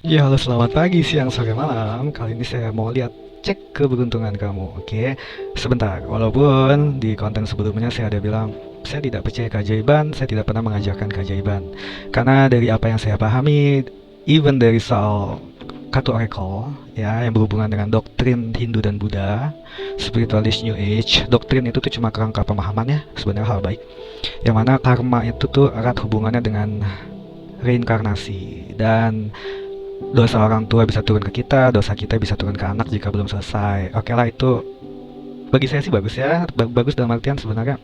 Ya, halo selamat pagi, siang, sore, malam. Kali ini saya mau lihat cek keberuntungan kamu. Oke, sebentar. Walaupun di konten sebelumnya saya ada bilang saya tidak percaya keajaiban, saya tidak pernah mengajarkan keajaiban. Karena dari apa yang saya pahami, even dari soal Katu Oracle, ya, yang berhubungan dengan doktrin Hindu dan Buddha, spiritualis New Age, doktrin itu tuh cuma kerangka pemahamannya, sebenarnya hal baik. Yang mana karma itu tuh erat hubungannya dengan reinkarnasi dan dosa orang tua bisa turun ke kita, dosa kita bisa turun ke anak jika belum selesai. Oke lah, itu bagi saya sih bagus ya. Bagus dalam artian sebenarnya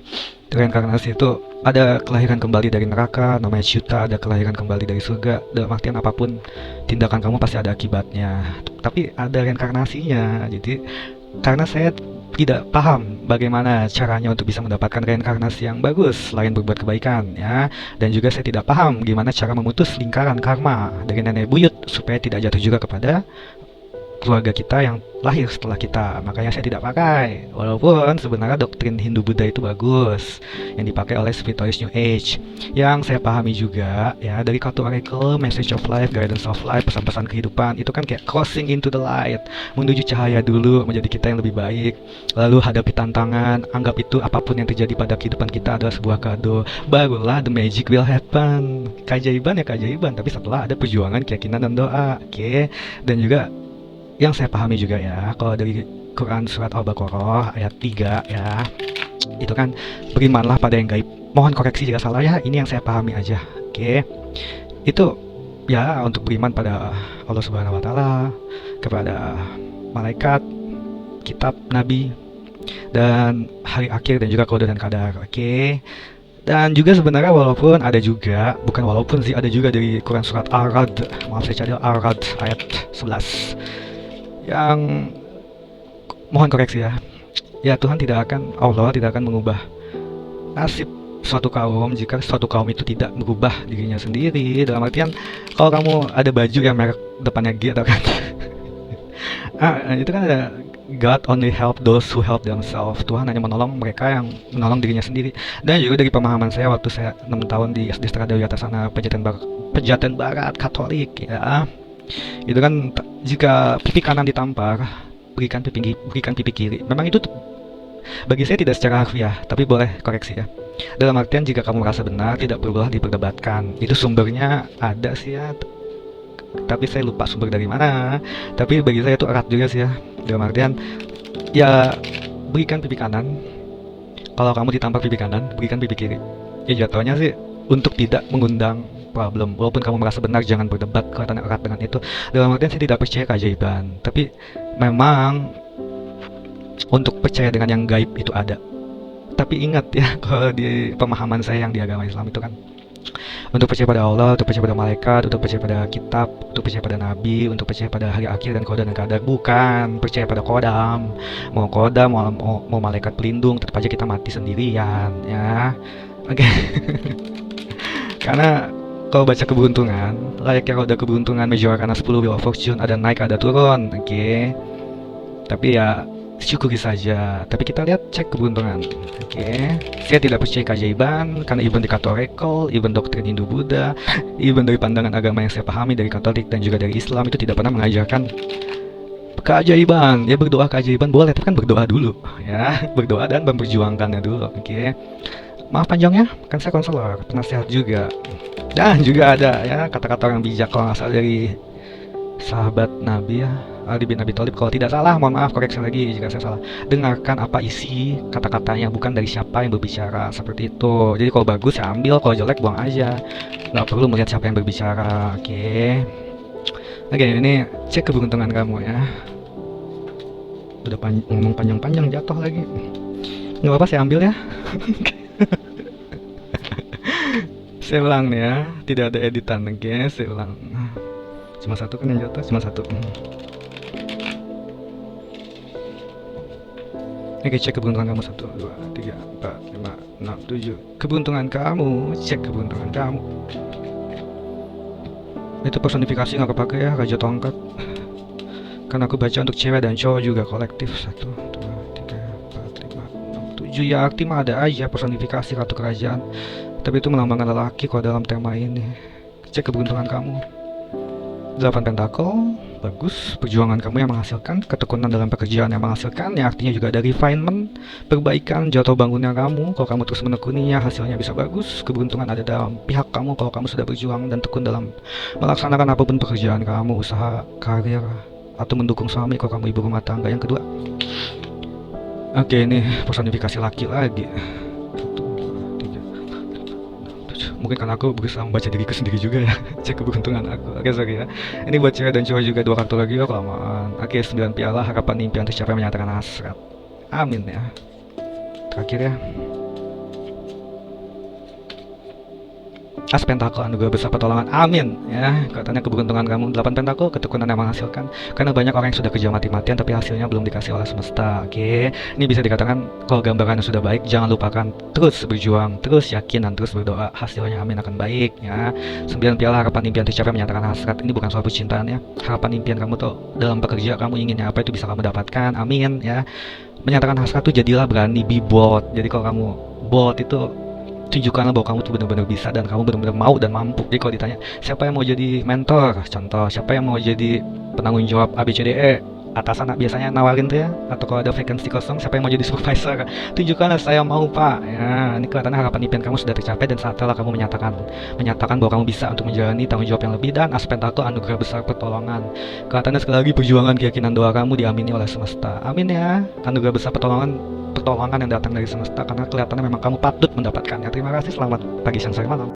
reinkarnasi itu ada kelahiran kembali dari neraka, namanya Syuta, ada kelahiran kembali dari surga. Dalam artian apapun tindakan kamu pasti ada akibatnya. Tapi ada reinkarnasinya. Jadi karena saya tidak paham bagaimana caranya untuk bisa mendapatkan reinkarnasi yang bagus selain berbuat kebaikan ya, dan juga saya tidak paham gimana cara memutus lingkaran karma dari nenek buyut supaya tidak jatuh juga kepada keluarga kita yang lahir setelah kita. Makanya saya tidak pakai, walaupun sebenarnya doktrin Hindu Buddha itu bagus yang dipakai oleh spiritualis New Age. Yang saya pahami juga ya, dari Kartu Oracle, Message of Life, Guidance of Life, pesan-pesan kehidupan itu kan kayak crossing into the light, menuju cahaya dulu menjadi kita yang lebih baik, lalu hadapi tantangan, anggap itu apapun yang terjadi pada kehidupan kita adalah sebuah kado, barulah the magic will happen. Keajaiban ya keajaiban, tapi setelah ada perjuangan, keyakinan, dan doa. Oke. Dan juga yang saya pahami juga ya, kalau dari Quran surat Al-Baqarah ayat 3 ya, itu kan berimanlah pada yang gaib. Mohon koreksi jika salah ya, ini yang saya pahami aja. Oke. Itu ya untuk beriman pada Allah Subhanahu wa taala, kepada malaikat, kitab, nabi, dan hari akhir, dan juga kode dan kadar. Oke. Dan juga sebenarnya walaupun ada juga, bukan walaupun sih, ada juga dari Quran surat Ar-Rad, maaf saya cadel, Ar-Rad ayat 11, yang mohon koreksi ya. Ya, Allah tidak akan mengubah nasib suatu kaum jika suatu kaum itu tidak merubah dirinya sendiri. Dalam artian, kalau kamu ada baju yang merek depannya G atau kan, itu kan ada God only help those who help themselves. Tuhan hanya menolong mereka yang menolong dirinya sendiri. Dan juga dari pemahaman saya waktu saya 6 tahun di SD Stradawiata sana, Pejaten Barat Katolik ya, itu kan jika pipi kanan ditampar, berikan pipi kiri. Memang itu bagi saya tidak secara harfiah, tapi boleh koreksi ya. Dalam artian jika kamu merasa benar, tidak perlulah diperdebatkan. Itu sumbernya ada sih ya, tapi saya lupa sumber dari mana. Tapi bagi saya itu erat juga sih ya. Dalam artian ya, berikan pipi kanan. Kalau kamu ditampar pipi kanan, berikan pipi kiri. Ya jatuhnya sih untuk tidak mengundang problem. Walaupun kamu merasa benar, jangan berdebat kelihatannya erat dengan itu. Dalam artian saya tidak percaya keajaiban, tapi memang untuk percaya dengan yang gaib itu ada. Tapi ingat ya, kalau di pemahaman saya yang di agama Islam itu kan, untuk percaya pada Allah, untuk percaya pada malaikat, untuk percaya pada kitab, untuk percaya pada nabi, untuk percaya pada hari akhir dan kodam dan kadar, bukan percaya pada kodam. Mau kodam, mau malaikat pelindung, tetap aja kita mati sendirian ya. Oke. Karena kalau baca keberuntungan, layaknya roda keberuntungan, Major Arcana 10, Wheel of Fortune, ada naik ada turun. Oke. Tapi ya syukuri saja. Tapi kita lihat cek keberuntungan. Oke. Saya tidak percaya keajaiban karena even di Katolik, even doktrin Hindu Buddha, even dari pandangan agama yang saya pahami dari Katolik dan juga dari Islam, itu tidak pernah mengajarkan keajaiban. Ya berdoa keajaiban boleh, tapi kan berdoa dulu ya. Berdoa dan memperjuangkannya dulu. Oke. Maaf panjangnya, kan saya konselor, penasehat juga. Dan juga ada ya kata-kata orang bijak kalau nggak salah dari sahabat Nabi ya, Ali bin Abi Thalib kalau tidak salah. Mohon maaf, koreksi lagi jika saya salah. Dengarkan apa isi kata-katanya, bukan dari siapa yang berbicara, seperti itu. Jadi kalau bagus ya ambil, kalau jelek buang aja. Nggak perlu melihat siapa yang berbicara. Oke. Oke, ini cek keberuntungan kamu ya. Udah ngomong panjang-panjang jatuh lagi. Nggak apa-apa, saya ambil ya. Saya ulang nih ya, tidak ada editan. Oke, saya ulang. Cuma satu kan yang jatuh, cuma satu. Oke, cek keberuntungan kamu. 1, 2, 3, 4, 5, 6, 7. Keberuntungan kamu, cek keberuntungan kamu. Itu personifikasi nggak kepake ya, Raja Tongkat. Karena aku baca untuk cewek dan cowok juga kolektif. 1, 2, 3, 4, 5, 6, 7. Ya arti mah ada aja personifikasi ratu kerajaan, tapi itu melambangkan lelaki kok dalam tema ini. Cek keberuntungan kamu. 8 pentakel, bagus. Perjuangan kamu yang menghasilkan, ketekunan dalam pekerjaan yang menghasilkan, yang artinya juga ada refinement, perbaikan, jatuh bangunnya kamu. Kalau kamu terus menekuninya, hasilnya bisa bagus. Keberuntungan ada dalam pihak kamu kalau kamu sudah berjuang dan tekun dalam melaksanakan apapun pekerjaan kamu, usaha, karir, atau mendukung suami kalau kamu ibu rumah tangga. Yang kedua, oke, ini personifikasi laki lagi. Mungkin karena aku berusaha membaca diriku sendiri juga ya. Cek keberuntungan aku. Oke, sorry ya. Ini buat cewek dan cowok juga, 2 kartu lagi ya kelamaan. Oke, 9 piala, harapan impian tercapai, menyatakan hasrat. Amin ya. Terakhir ya, As pentakel, anugerah besar pertolongan, amin ya. Katanya keberuntungan kamu 8 pentakel, ketekunan yang menghasilkan. Karena banyak orang yang sudah kerja mati-matian tapi hasilnya belum dikasih oleh semesta. Oke, ini bisa dikatakan kalau gambarannya sudah baik, jangan lupakan terus berjuang, terus yakin, dan terus berdoa, hasilnya amin akan baik ya. 9 piala, harapan impian tercapai, menyatakan hasrat. Ini bukan soal percintaan ya. Harapan impian kamu tuh dalam pekerja kamu inginnya apa itu bisa kamu dapatkan, amin ya. Menyatakan hasrat tuh jadilah berani, be bold. Jadi kalau kamu bold itu tunjukkanlah bahwa kamu tuh benar-benar bisa dan kamu benar-benar mau dan mampu. Jadi kalau ditanya siapa yang mau jadi mentor, contoh siapa yang mau jadi penanggung jawab ABCDE, atasan biasanya nawarin tuh ya, atau kalau ada vacancy kosong siapa yang mau jadi supervisor, tunjukkanlah saya mau pak ya. Ini kelihatannya harapan impian kamu sudah tercapai dan saatnya kamu menyatakan bahwa kamu bisa untuk menjalani tanggung jawab yang lebih. Dan aspek tato anugerah besar pertolongan, kelihatannya sekali lagi perjuangan, keyakinan, doa kamu diamini oleh semesta, amin ya. Anugerah besar pertolongan yang datang dari semesta, karena kelihatannya memang kamu patut mendapatkannya. Terima kasih, selamat pagi, siang, sore, malam.